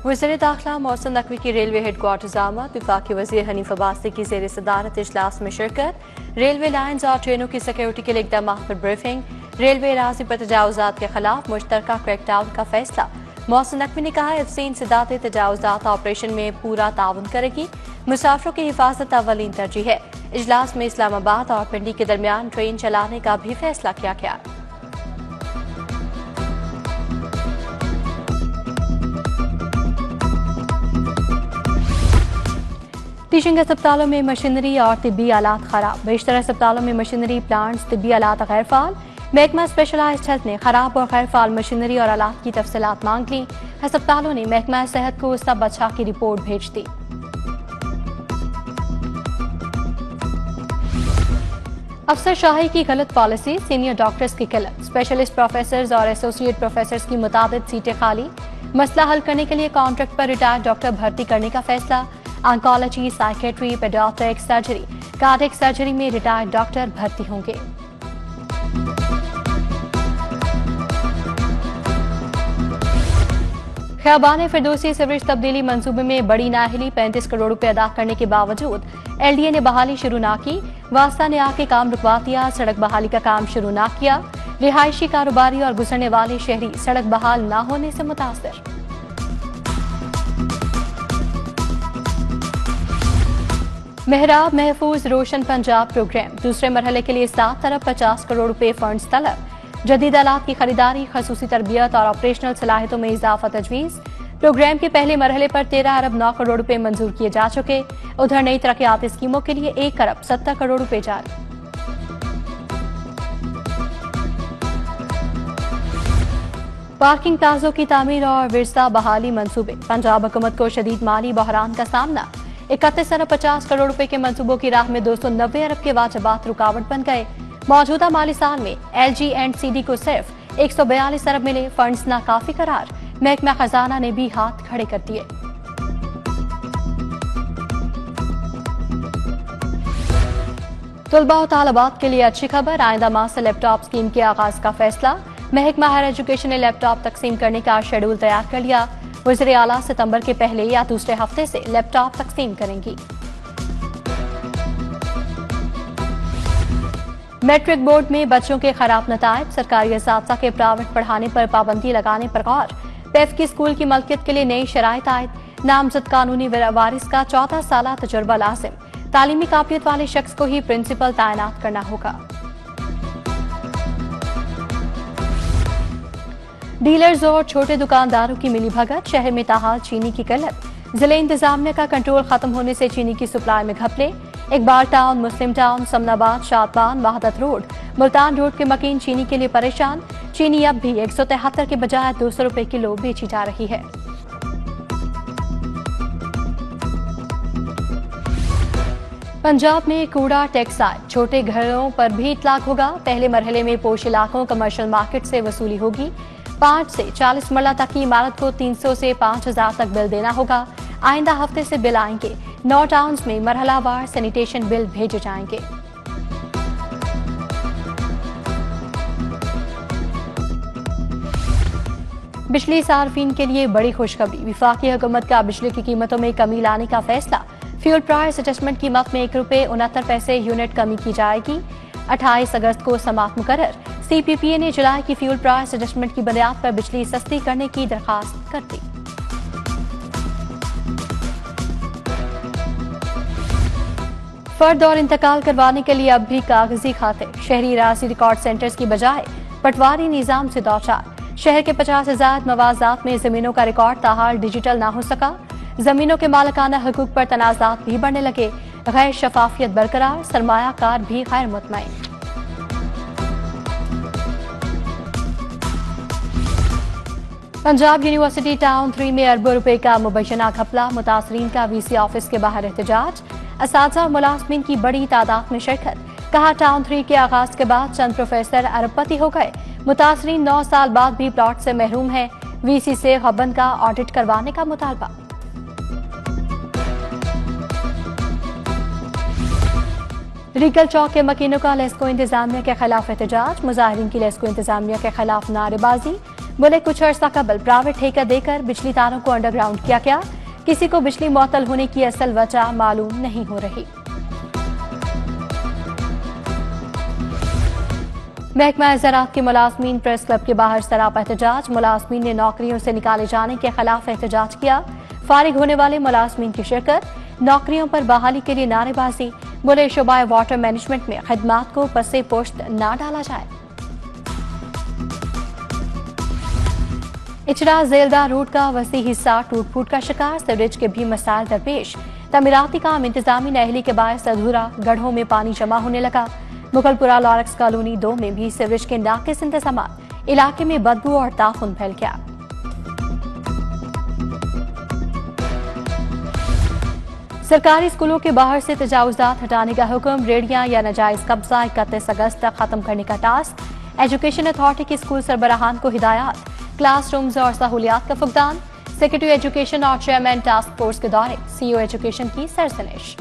वज़ीर दाखिला मोहसिन नकवी की रेलवे हेडक्वार्टर्स आमद। वफाकी वज़ीर हनीफ अब्बासी की ज़ेर सदारत इजलास में शिरकत। रेलवे लाइन्स और ट्रेनों की सिक्योरिटी के लिए इक़दाम पर ब्रीफिंग। रेलवे राजी पर तजावुज़ात के खिलाफ मुश्तरका क्रैकडाउन का फैसला। मोहसिन नकवी ने कहा एफसी इंसदाद तजावुज़ात ऑपरेशन में पूरा ताउन करेगी। मुसाफिरों की हिफाजत अव्वलीन तरजीह है। इजलास में इस्लामाबाद और पिंडी के दरमियान ट्रेन चलाने का भी फैसला किया गया। टीचिंग अस्पतालों में मशीनरी और तिब्बी आलात खराब। बेशतर अस्पतालों में मशीनरी, प्लांट्स, तिब्बी आलात गैर फाल। महकमा स्पेशलाइज्ड हेल्थ ने खराब और गैर फाल मशीनरी और आलात की तफसीलात मांग ली। अस्पतालों ने महकमा सेहत को सब अच्छा की रिपोर्ट भेज दी। अफसर शाही की गलत पॉलिसी, सीनियर डॉक्टर्स की किल्लत। स्पेशलिस्ट प्रोफेसर्स और एसोसिएट प्रोफेसर्स की मुताबिक सीटें खाली। मसला हल करने के लिए कॉन्ट्रैक्ट पर रिटायर्ड डॉक्टर भर्ती करने का फैसला। Oncology, psychiatry, paediatric surgery, cardiac surgery में रिटायर्ड डॉक्टर भर्ती होंगे। ख़ियाबान फिरदौसी सीवरेज तब्दीली मंसूबे में बड़ी नाअहली, 35 करोड़ रुपए अदा करने के बावजूद एलडीए ने बहाली शुरू न की। वास्ता ने आके काम रुकवा दिया। सड़क बहाली का काम शुरू न किया। रिहायशी, कारोबारी और गुजरने वाले शहरी सड़क बहाल न होने से मुतासर। मेहराब महफूज रोशन पंजाब प्रोग्राम दूसरे मरहले के लिए 7 अरब 50 करोड़ रुपए फंड्स तलब। जदीद आलात की खरीदारी, खसूसी तरबियत और ऑपरेशनल सलाहियतों में इजाफा तजवीज़। प्रोग्राम के पहले मरहले पर 13 अरब 9 करोड़ रुपए मंजूर किए जा चुके। उधर नई तरक्याती स्कीमों के लिए 1 अरब 70 करोड़ रुपए जारी। पार्किंग प्लाजों की तामीर और विरसा बहाली मंसूबे। पंजाब हुकूमत को शदीद माली बहरान का सामना। 31 अरब 50 करोड़ रुपए के मंसूबों की राह में 290 अरब के वाजबात रुकावट बन गए। मौजूदा माली साल में LG&CD को सिर्फ 142 अरब मिले। फंड्स नाकाफी करार। महकमा खजाना ने भी हाथ खड़े कर दिए। तुलबा और तालिबात के लिए अच्छी खबर। आइंदा माह से लैपटॉप स्कीम के आगाज का फैसला। महकमा हायर एजुकेशन ने लैपटॉप तकसीम करने का शेड्यूल तैयार कर लिया। वज़ीर आला सितंबर के पहले या दूसरे हफ्ते से लैपटॉप तकसीम करेंगी। मैट्रिक बोर्ड में बच्चों के खराब नताइज। सरकारी असातिज़ा के प्राइवेट पढ़ाने पर पाबंदी लगाने पर गौर। पेफ की स्कूल की मलकियत के लिए नई शराइत आयद। नामजद कानूनी वारिस का 14 साल तजुर्बा लाजिम। तालीमी काबिलियत वाले शख्स को ही प्रिंसिपल तैनात करना होगा। डीलर्स और छोटे दुकानदारों की मिली भगत। शहर में ताहाल चीनी की किल्लत। जिले इंतजामिया का कंट्रोल खत्म होने से चीनी की सप्लाई में घपले। Iqbal Town, Muslim Town, Samanabad, Shadman, Wahdat Road, Multan Road के मकीन चीनी के लिए परेशान। चीनी अब भी 173 के बजाय 200 रुपए किलो बेची जा रही है। पंजाब में कूड़ा टैक्स आए। छोटे घरों पर भी इतलाक होगा। पहले मरहले में पोश इलाकों कमर्शियल मार्केट से वसूली होगी। 5 से 40 मरला तक की इमारत को 300 से 5000 तक बिल देना होगा। आइंदा हफ्ते से बिल आएंगे। 9 टाउन्स में मरहलावार सैनिटेशन बिल भेजे जाएंगे। बिजली सार्फिन के लिए बड़ी खुशखबरी। वफाकी हुकूमत का बिजली की कीमतों में कमी लाने का फैसला। फ्यूल प्राइस एडजस्टमेंट कीमत में 1 रुपए 69 पैसे यूनिट कमी की जाएगी। 28 अगस्त को समाअत मुकर्रर। CPPA ने जुलाई की फ्यूल प्राइस एडजस्टमेंट की बुनियाद पर बिजली सस्ती करने की दरखास्त कर दी। फर्द और इंतकाल करवाने के लिए अब भी कागजी खाते। शहरी रासी रिकॉर्ड सेंटर्स की बजाय पटवारी निजाम से दो चार। शहर के 50 से ज्यादा मवाजात में जमीनों का रिकॉर्ड ताहाल डिजिटल ना हो सका। जमीनों के मालिकाना हकूक पर तनाजात भी बढ़ने लगे। गैर शफाफियत बरकरार। सरमायाकार भी गैर मुतमईन। पंजाब यूनिवर्सिटी टाउन 3 में अरबों रुपए का मुबैना घपला। मुतासरीन का VC ऑफिस के बाहर एहतजाज। असातिज़ा और मुलाज़मीन की बड़ी तादाद में शिरकत। कहा टाउन 3 के आगाज के बाद चंद प्रोफेसर अरबपति हो गए। मुतासरीन 9 साल बाद भी प्लॉट से महरूम है। VC से खबन का ऑडिट करवाने का मुतालबा। रीगल चौक के मकीनों का लेस्को इंतजामिया के खिलाफ एहतजाज। मुजाहिरीन की लेस्को इंतजामिया के खिलाफ नारेबाजी। बोले कुछ अर्सा कबल प्राइवेट ठेका देकर बिजली तारों को अंडरग्राउंड किया गया, किसी को बिजली मुअत्तल होने की असल वजह मालूम नहीं हो रही। महकमा ज़राअत के मुलाजमीन प्रेस क्लब के बाहर सरापा एहतजाज, मुलाजमीन ने नौकरियों से निकाले जाने के खिलाफ एहतजाज किया। फारिग होने वाले मुलाजमीन की शिरकत, नौकरियों पर बहाली के लिए नारेबाजी। बोले शोबा वाटर मैनेजमेंट में खिदमात को पसे पोश्त ना डाला जाए। इचरा झेलदा रूट का वसी हिस्सा टूट फूट का शिकार, सीवरेज के भी मसाइल दरपेश। तमीराती काम इंतजामी नाअहली के बायस अधूरा, गढ़ों में पानी जमा होने लगा। मुगलपुरा लॉरेक्स कॉलोनी 2 में भी सीवरेज के नाकिस इंतजाम, इलाके में बदबू और ताफुन फैल गया। सरकारी स्कूलों के बाहर से तजावुजात हटाने का हुक्म, रेडियां या नाजायज कब्जा 31 अगस्त तक खत्म करने का टास्क। एजुकेशन अथॉरिटी की स्कूल सरबराहान को हिदायत, क्लासरूम्स और सहूलियात का फुकदान। सेक्रेटरी एजुकेशन और चेयरमैन टास्क फोर्स के दौरे, सीईओ एजुकेशन की सरसनिश।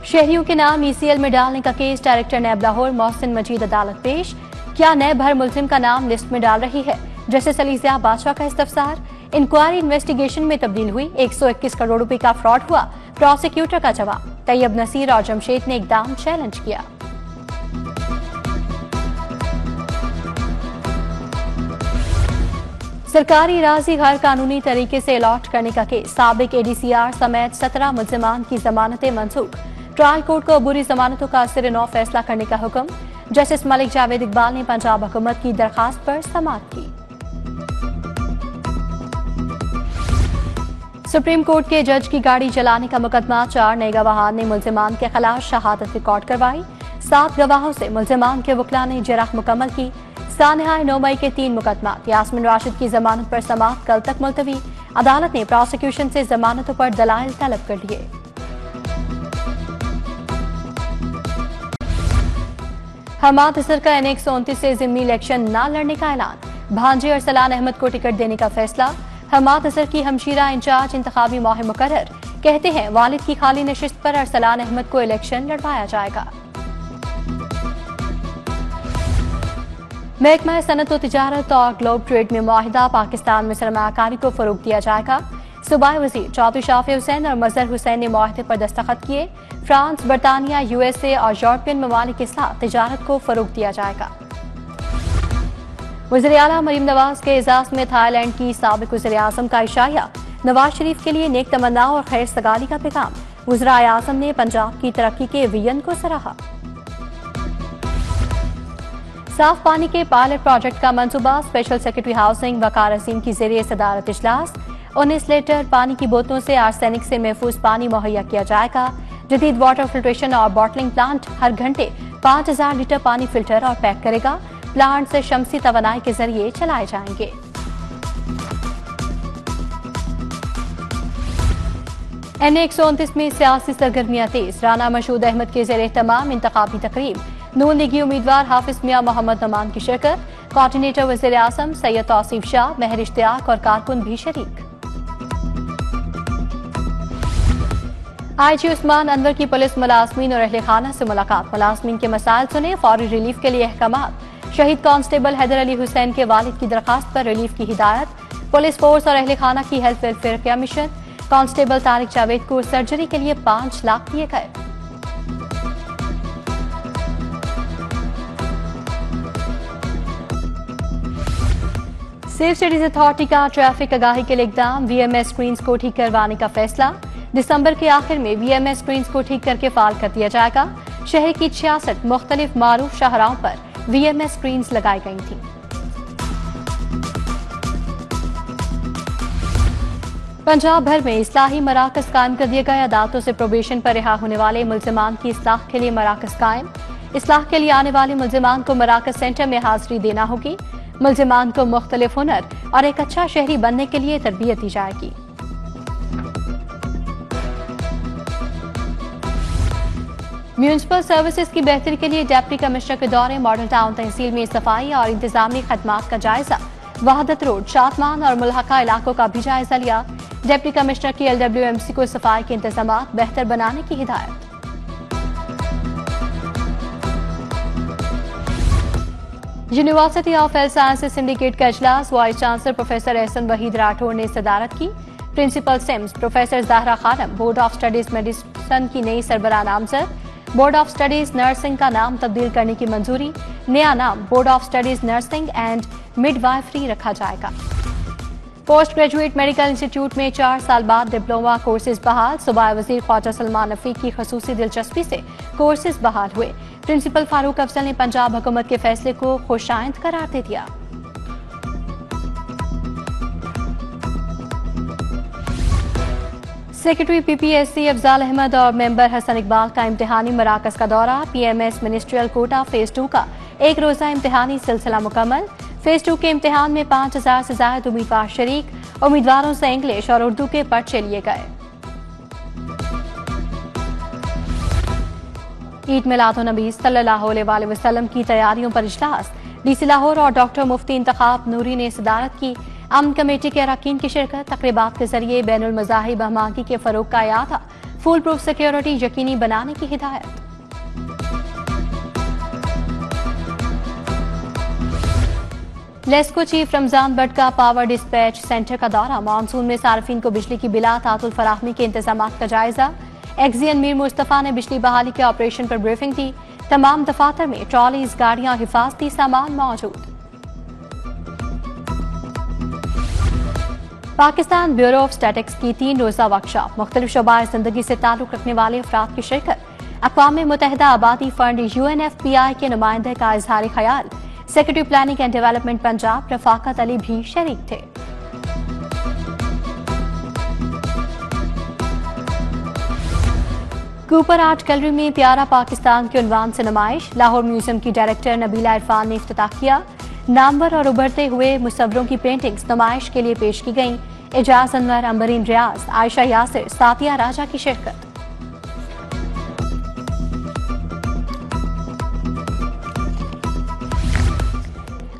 शहरियों के नाम ईसीएल में डालने का case, director NAB Lahore Mohsin Majeed अदालत पेश। क्या नैब हर मुल्जिम का नाम लिस्ट में डाल रही है? जस्टिस अलीज़िया बादशाह का इस्तफसार। इंक्वायरी इन्वेस्टिगेशन में तब्दील हुई, 121 करोड़ रुपए का फ्रॉड हुआ, प्रोसिक्यूटर का जवाब। तैयब नसीर और जमशेद ने इकदाम चैलेंज किया। सरकारी राजी गैर कानूनी तरीके से अलॉट करने का केस, साबिक एडीसीआर समेत 17 मुल्जिमान की जमानतें मंसूख। ट्रायल कोर्ट को अबूरी जमानतों का सिर नौ फैसला करने का हुक्म। जस्टिस मलिक जावेद इकबाल ने पंजाब हुकूमत की दरखास्त पर समाअत की। सुप्रीम कोर्ट के जज की गाड़ी जलाने का मुकदमा, 4 नए गवाहान ने मुल्जिमान के खिलाफ शहादत रिकॉर्ड करवाई। 7 गवाहों से मुल्जिमान के वकला ने जराह मुकम्मल की। सानहाय 9 मई के 3 मुकदमा, यास्मिन राशिद की जमानत पर समाअत कल तक मुलतवी। अदालत ने प्रोसिक्यूशन से जमानतों पर दलाइल तलब कर लिए। हमाद असर का NA-129 से जिम्मी इलेक्शन न लड़ने का ऐलान। भांजे अरसलान अहमद को टिकट देने का फैसला। हमाद असर की हमशीरा इंचार्ज इंतखाबी मुहिम मुकर्रर, कहते हैं वालिद की खाली नशिस्त पर अरसलान अहमद को इलेक्शन लड़वाया जाएगा। महकमा सनत व तिजारत और ग्लोब ट्रेड में मुआहिदा, पाकिस्तान में सरमायाकारी को फरोग दिया जाएगा। सूबाई वजीर चौधरी शाफी हुसैन और मजहर हुसैन ने मुआहिदे पर दस्तखत किए। फ्रांस, बरतानिया, USA और यूरोपियन ममालिक के साथ तिजारत को फरोग दिया जाएगा। वज़ीर आला मरीम नवाज के एजाज में थाईलैंड की साबिक वज़ीर आज़म का इशाया, नवाज शरीफ के लिए नेक तमन्ना और खैर सगाली का पैगाम। वज़ीर आज़म ने पंजाब की तरक्की के विजन को सराहा। साफ पानी के पायलट प्रोजेक्ट का मंसूबा, स्पेशल सेक्रेटरी हाउसिंग वकार अजीम की ज़रिए सदारत इजलास। 19 लीटर पानी की बोतलों से आर्सेनिक से महफूज पानी मुहैया किया जाएगा। जदीद वाटर फिल्ट्रेशन और बॉटलिंग प्लांट हर घंटे 5000 लीटर पानी फिल्टर और पैक करेगा। प्लांट से शमसी तवानाई के जरिए चलाए जाएंगे। NA-129 में सियासी सरगर्मियां तेज, राना मशहूद अहमद के ज़ेर एहतमाम इंतखाबी तकरीब। नून लीगी उम्मीदवार हाफिज मियां मोहम्मद नमान की शिरकत। कोऑर्डिनेटर वज़ीर आज़म सैयद तौसीफ शाह, महर इश्तियाक और कारकुन भी शरीक। IG उस्मान अनवर की पुलिस मुलाजमीन और अहले खाना से मुलाकात, मुलाजमीन के मसाइल सुने, फौरी रिलीफ के लिए अहकामात। शहीद कांस्टेबल हैदर अली हुसैन के वालिद की दरखास्त पर रिलीफ की हिदायत। पुलिस फोर्स और अहले खाना की हेल्थ वेलफेयर का मिशन। कांस्टेबल तारिक जावेद को सर्जरी के लिए 5 लाख दिए गए। सेफ सिटीज अथॉरिटी का ट्रैफिक आगाही के लिए इकदाम, VMS स्क्रीन्स को ठीक करवाने का फैसला। दिसंबर के आखिर में VMS स्क्रीन्स को ठीक करके फाल कर दिया जाएगा। शहर की 66 मुख्तलिफ मारूफ शाहराहों पर VMS स्क्रीन्स लगाई गई थी। पंजाब भर में इस्लाही मराकज कायम कर दिए गए। अदालतों से प्रोबेशन पर रिहा होने वाले मुल्जिमान की इस्लाह के लिए मराकज कायम। इस्लाह के लिए आने वाले मुल्जिमान को मराकज सेंटर में हाजिरी देना होगी। मुल्जिमान को मुख्तलिफ हुनर और एक अच्छा शहरी बनने के लिए तरबियत दी जाएगी। म्यूनिसिपल सर्विसेज की बेहतरी के लिए डिप्टी कमिश्नर के दौरे, मॉडल टाउन तहसील में सफाई और इंतजामी खदमात का जायजा। वहादत रोड, शातमान और मुल्हका इलाकों का भी जायजा लिया। डिप्टी कमिश्नर की LWMC को सफाई के इंतजामात बेहतर बनाने की हिदायत। University of Health Sciences syndicate का इजलास vice chancellor professor Ehsan Waheed Rathore ने सदारत की। Principal SIMS professor Zahra Khanum board of studies medicine की नई सरबराह नामजद। बोर्ड ऑफ स्टडीज नर्सिंग का नाम तब्दील करने की मंजूरी। नया नाम board of studies nursing and midwifery रखा जाएगा। पोस्ट ग्रेजुएट मेडिकल इंस्टीट्यूट में 4 साल बाद डिप्लोमा कोर्सेज बहाल। सूबाई वजीर ख्वाजा सलमान रफीक की खसूसी दिलचस्पी से कोर्सेज बहाल हुए। प्रिंसिपल फारूक अफजल ने पंजाब हुकूमत के फैसले को खुशाइंद करार दे दिया। सेक्रेटरी पीपीएससी अफजाल अहमद और मेंबर हसन इकबाल का इम्तिहानी मराकज का दौरा। पीएमएस मिनिस्ट्रियल कोटा फेज 2 का एक रोजा इम्तिहानी सिलसिला मुकम्मल। फेज 2 के इम्तिहान में 5000 से ज्यादा उम्मीदवार शरीक। उम्मीदवारों से इंग्लिश और उर्दू के पर्चे लिए गए। ईद मिलादुन्नबी सल्लल्लाहु अलैहि वसल्लम की तैयारियों पर इजलास। डीसी लाहौर और डॉक्टर मुफ्ती इंतखाब नूरी ने सदारत की। अमन कमेटी के अरकान की शिरकत। तकरीबात के जरिए बैनुल मज़ाहिब हमाकी के फरोग का अयादा। फुल प्रूफ सिक्योरिटी यकीनी बनाने की हिदायत। लेस्को चीफ रमजान भट्ट का पावर डिस्पैच सेंटर का दौरा। मानसून में सार्फिन को बिजली की बिला तातुल फराहमी के इंतजाम का जायजा। एक्सियन मीर मुस्तफा ने बिजली बहाली के ऑपरेशन पर ब्रीफिंग दी। तमाम दफातर में ट्रॉलीज, गाड़ियां, हिफाजती सामान मौजूद। पाकिस्तान ब्यूरो ऑफ स्टैटिक्स की 3 रोजा वर्कशॉप। मुख्तलिफ शोबाए जिंदगी से ताल्लुक रखने वाले अफराद की शिरकत। अक़वाम मुत्तहिदा आबादी फंड UNFPI के नुमाइंदे का इजहार ख्याल। Secretary planning and development Punjab Rafaqat Ali भी शरीक थे। कूपर आर्ट गैलरी में प्यारा पाकिस्तान के उन्वान से नुमाइश। लाहौर म्यूजियम की डायरेक्टर नबीला इरफान ने इफ्तिताह किया। नामवर और उभरते हुए मुसव्वरों की पेंटिंग्स नुमाइश के लिए पेश की गईं। एजाज अनवर, अंबरीन रियाज, आयशा यासिर, सातिया राजा की शिरकत।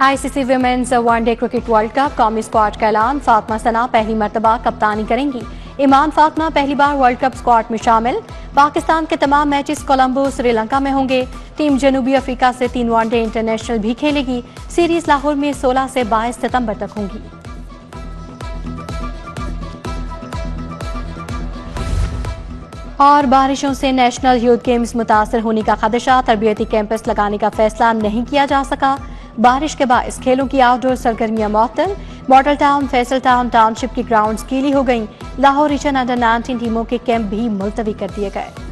ICC women's one day cricket world cup कौमी स्क्वाड का ऐलान। फातिमा सना पहली मर्तबा कप्तानी करेंगी। ईमान फातिमा पहली बार वर्ल्ड कप स्क्वाड में शामिल। पाकिस्तान के तमाम मैचेस कोलंबो, श्रीलंका में होंगे। टीम जनूबी अफ्रीका से 3 वनडे इंटरनेशनल भी खेलेगी। सीरीज लाहौर में 16 से 22 सितंबर तक होंगी। और बारिशों से नेशनल यूथ गेम्स मुतासर होने का खदशा। तरबियती कैंपस लगाने का फैसला नहीं किया जा सका। बारिश के बायस खेलों की आउटडोर सरगर्मियां मुअत्तल। Model town, Faisal town township की ग्राउंड्स गीली हो गईं। लाहौर रीजन अंडर 19 टीमों के कैंप भी मुलतवी कर दिए गए।